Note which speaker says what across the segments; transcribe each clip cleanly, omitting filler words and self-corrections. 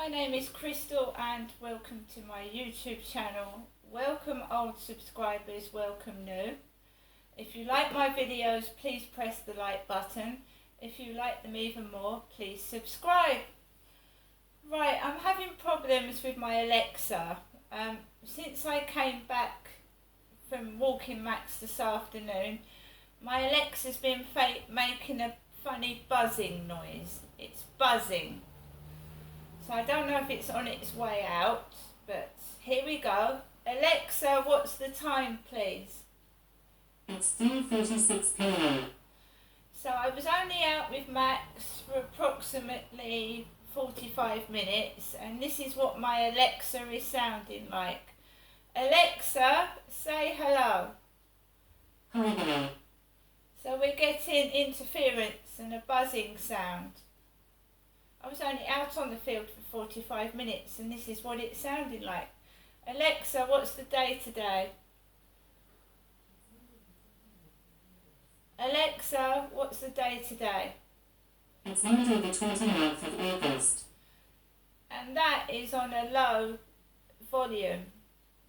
Speaker 1: My name is Crystal and welcome to my YouTube channel. Welcome old subscribers, welcome new. If you like my videos, please press the like button. If you like them even more, please subscribe. Right, I'm having problems with my Alexa. Since I came back from walking Max this afternoon, my Alexa's been making a funny buzzing noise. It's buzzing. So I don't know if it's on its way out, but here we go. Alexa, what's the time, please?
Speaker 2: It's 3:36 p.m.
Speaker 1: So I was only out with Max for approximately 45 minutes, and this is what my Alexa is sounding like. Alexa, say hello.
Speaker 2: Hello.
Speaker 1: So we're getting interference and a buzzing sound. I was only out on the field for 45 minutes and this is what it sounded like. Alexa, what's the day today? Alexa, what's the day today?
Speaker 2: It's Monday the 29th of August.
Speaker 1: And that is on a low volume.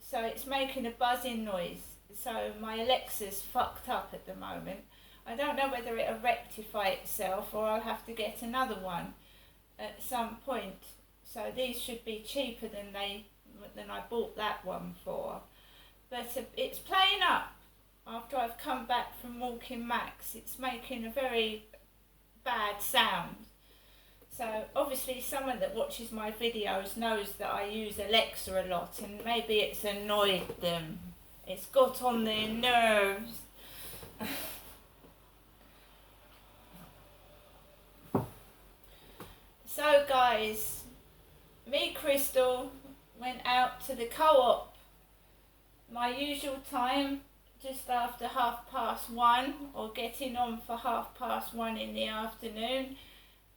Speaker 1: So it's making a buzzing noise. So my Alexa's fucked up at the moment. I don't know whether it'll rectify itself or I'll have to get another one at some point. So these should be cheaper than I bought that one for. But it's playing up after I've come back from walking Max. It's making a very bad sound. So obviously someone that watches my videos knows that I use Alexa a lot and maybe it's annoyed them. It's got on their nerves. So guys, me Crystal went out to the co-op, my usual time, just after 1:30 or getting on for 1:30 in the afternoon,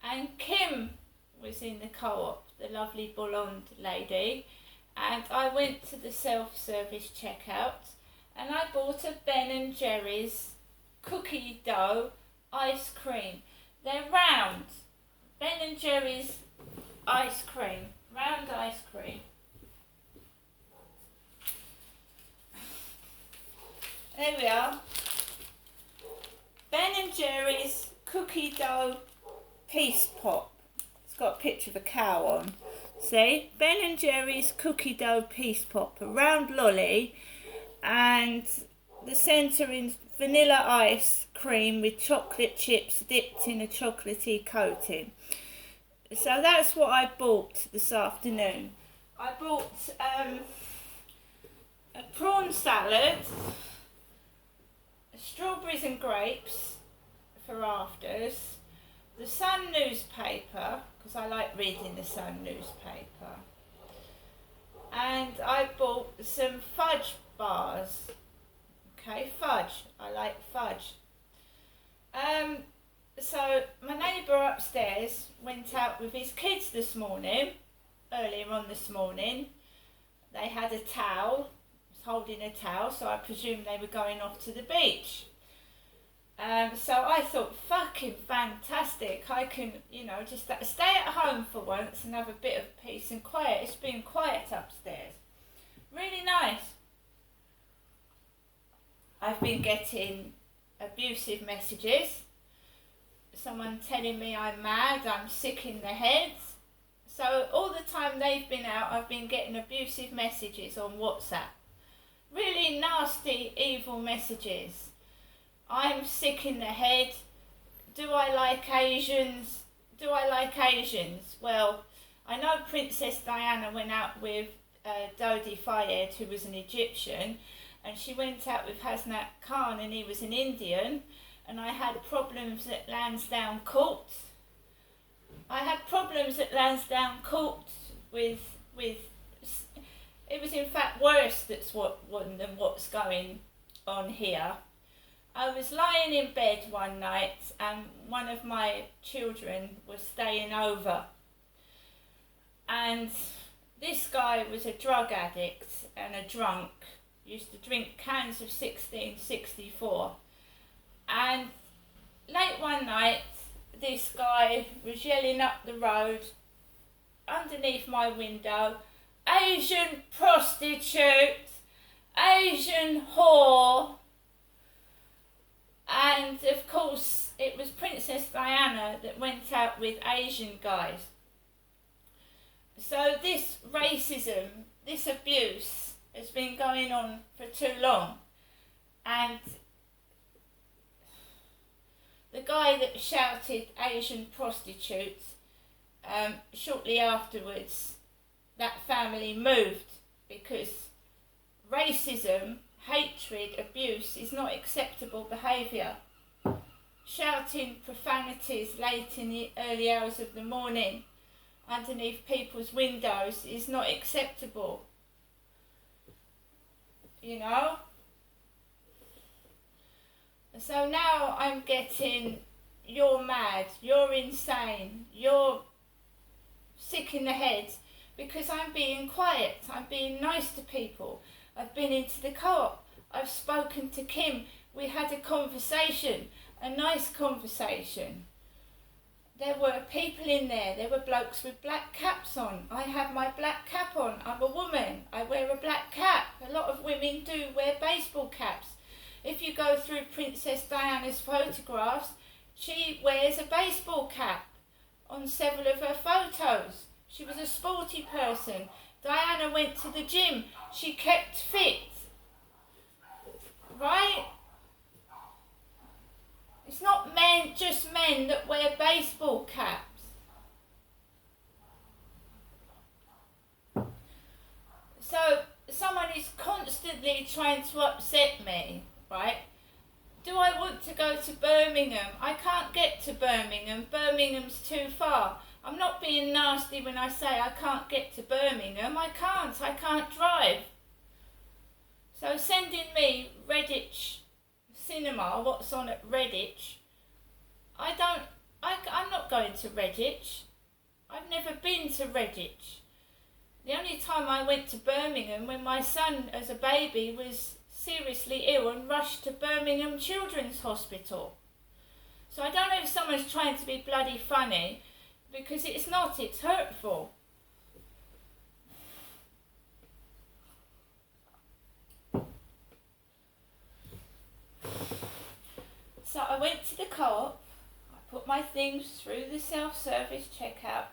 Speaker 1: and Kim was in the co-op, the lovely blonde lady, and I went to the self-service checkout and I bought a Ben & Jerry's cookie dough ice cream. They're round. Ben & Jerry's ice cream, round ice cream. There we are. Ben & Jerry's cookie dough peace pop. It's got a picture of a cow on. See? Ben & Jerry's cookie dough peace pop, a round lolly, and the centre in vanilla ice cream with chocolate chips dipped in a chocolatey coating. So that's what I bought this afternoon. I bought a prawn salad, strawberries and grapes for afters, the Sun newspaper, because I like reading the Sun newspaper, and I bought some fudge bars. Okay, fudge. I like fudge. So my neighbour upstairs went out with his kids this morning, earlier on this morning. They had a towel, was holding a towel, so I presume they were going off to the beach. So I thought, fucking fantastic. I can, just stay at home for once and have a bit of peace and quiet. It's been quiet upstairs. Really nice. I've been getting abusive messages. Someone telling me I'm mad, I'm sick in the head. So all the time they've been out, I've been getting abusive messages on WhatsApp. Really nasty, evil messages. I'm sick in the head. Do I like Asians? Do I like Asians? Well, I know Princess Diana went out with Dodi Fayed, who was an Egyptian, and she went out with Hasnat Khan and he was an Indian, and I had problems at Lansdowne Court. I had problems at Lansdowne Court with it was in fact worse than what's going on here. I was lying in bed one night and one of my children was staying over, and this guy was a drug addict and a drunk, used to drink cans of 1664, and late one night this guy was yelling up the road, underneath my window, Asian prostitute, Asian whore, and of course it was Princess Diana that went out with Asian guys. So this racism, this abuse has been going on for too long, and the guy that shouted Asian prostitutes, shortly afterwards that family moved, because racism, hatred, abuse is not acceptable behaviour. Shouting profanities late in the early hours of the morning underneath people's windows is not acceptable. You know? So now I'm getting, you're mad, you're insane, you're sick in the head, because I'm being quiet, I'm being nice to people. I've been into the co-op, I've spoken to Kim, we had a conversation, a nice conversation. There were people in there, there were blokes with black caps on. I have my black cap on, I'm a woman, I wear a black cap. A lot of women do wear baseball caps. If you go through Princess Diana's photographs, she wears a baseball cap on several of her photos. She was a sporty person. Diana went to the gym, she kept fit. Right? It's not men, just men that wear baseball caps. So someone is constantly trying to upset me, right? Do I want to go to Birmingham? I can't get to Birmingham. Birmingham's too far. I'm not being nasty when I say I can't get to Birmingham. I can't drive. So sending me Redditch Cinema, what's on at Redditch, I'm not going to Redditch. I've never been to Redditch. The only time I went to Birmingham when my son as a baby was seriously ill and rushed to Birmingham Children's Hospital. So I don't know if someone's trying to be bloody funny, because it's not, it's hurtful. So I went to the co-op, I put my things through the self-service checkout,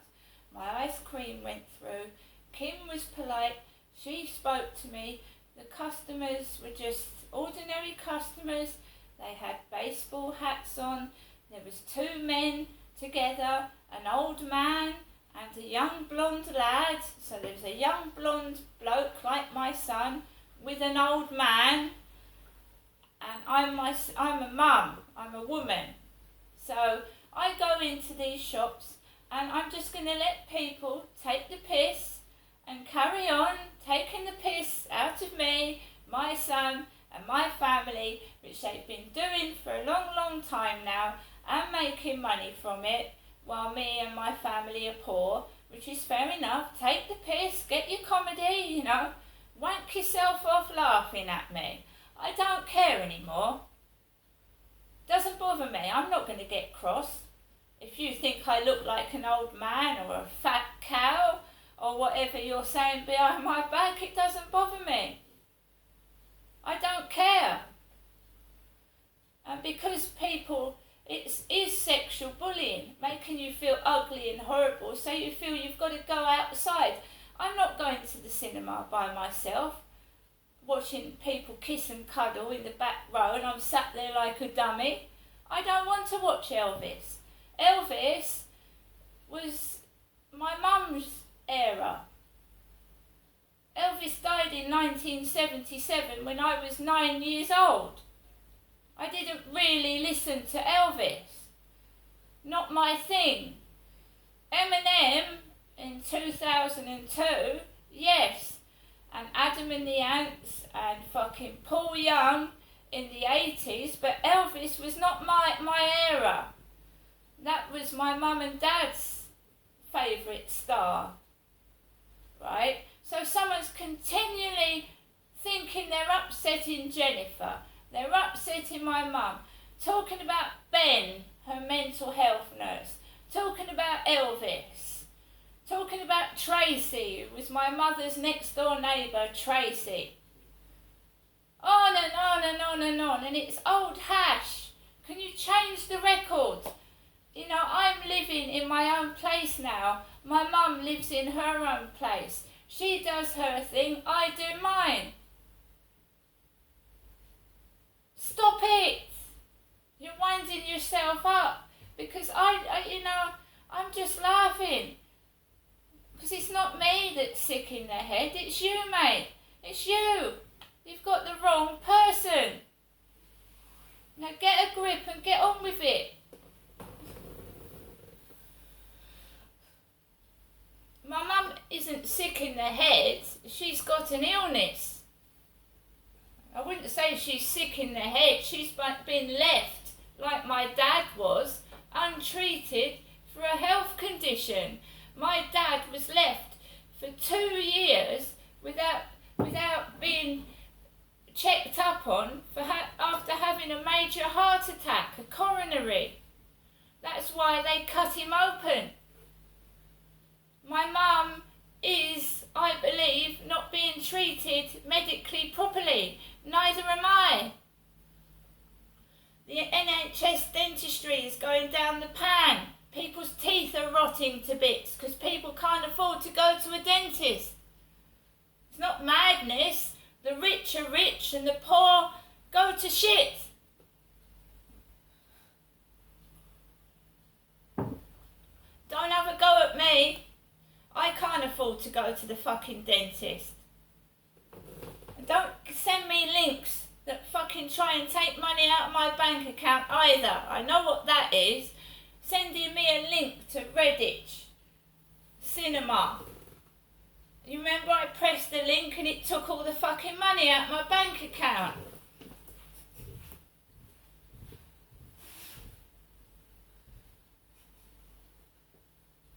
Speaker 1: my ice cream went through, Kim was polite, she spoke to me, the customers were just ordinary customers, they had baseball hats on, there was two men together, an old man and a young blonde lad, so there was a young blonde bloke like my son with an old man, and I'm a mum, I'm a woman, so I go into these shops and I'm just going to let people take the piss and carry on taking the piss out of me, my son and my family, which they've been doing for a long, long time now, and making money from it, while me and my family are poor, which is fair enough. Take the piss, get your comedy, you know, wank yourself off laughing at me. I don't care anymore. Doesn't bother me, I'm not going to get cross. If you think I look like an old man or a fat cow, or whatever you're saying behind my back, it doesn't bother me. I don't care. And because people, it is sexual bullying, making you feel ugly and horrible, so you feel you've got to go outside. I'm not going to the cinema by myself, watching people kiss and cuddle in the back row, and I'm sat there like a dummy. I don't want to watch Elvis. Elvis was my mum's era. Elvis died in 1977 when I was 9 years old. I didn't really listen to Elvis. Not my thing. Eminem in 2002, yes. And Adam and the Ants and fucking Paul Young in the 80s, but Elvis was not my era. That was my mum and dad's favourite star. Right? So someone's continually thinking they're upsetting Jennifer, they're upsetting my mum, talking about Ben, her mental health nurse, talking about Elvis, Talking about Tracy, it was my mother's next door neighbour, Tracy. On and on and on and on, and it's old hash. Can you change the record? You know, I'm living in my own place now. My mum lives in her own place. She does her thing, I do mine. Stop it! You're winding yourself up, because I'm just laughing. Because it's not me that's sick in the head, it's you, mate. It's you. You've got the wrong person. Now get a grip and get on with it. My mum isn't sick in the head, she's got an illness. I wouldn't say she's sick in the head, she's been left, like my dad was, untreated for a health condition. My dad was left for 2 years without being checked up on after having a major heart attack, a coronary. That's why they cut him open. My mum is, I believe, not being treated medically properly. Neither am I. The NHS dentistry is going down the pan. People's teeth are rotting to bits because people can't afford to go to a dentist. It's not madness. The rich are rich and the poor go to shit. Don't have a go at me. I can't afford to go to the fucking dentist. And don't send me links that fucking try and take money out of my bank account either. I know what that is. Sending me a link to Redditch Cinema. You remember I pressed the link and it took all the fucking money out of my bank account.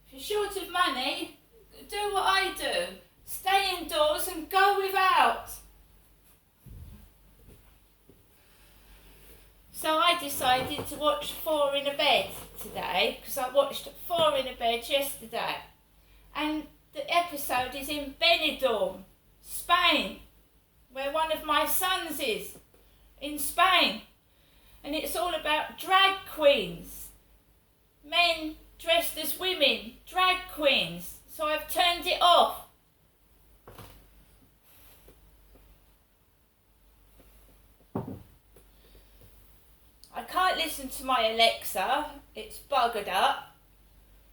Speaker 1: If you're short of money, do what I do. Stay indoors and go without. So I decided to watch Four in a Bed today, because I watched Four in a Bed yesterday. And the episode is in Benidorm, Spain, where one of my sons is, in Spain. And it's all about drag queens. Men dressed as women, drag queens. So I've turned it off. I can't listen to my Alexa, it's buggered up,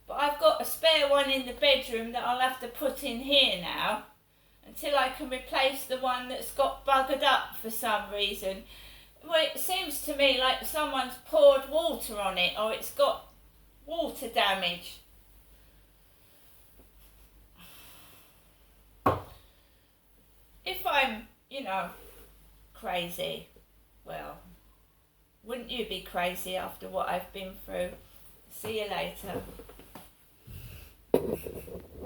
Speaker 1: but I've got a spare one in the bedroom that I'll have to put in here now until I can replace the one that's got buggered up for some reason. Well, it seems to me like someone's poured water on it or it's got water damage. If I'm, crazy, well, wouldn't you be crazy after what I've been through? See you later.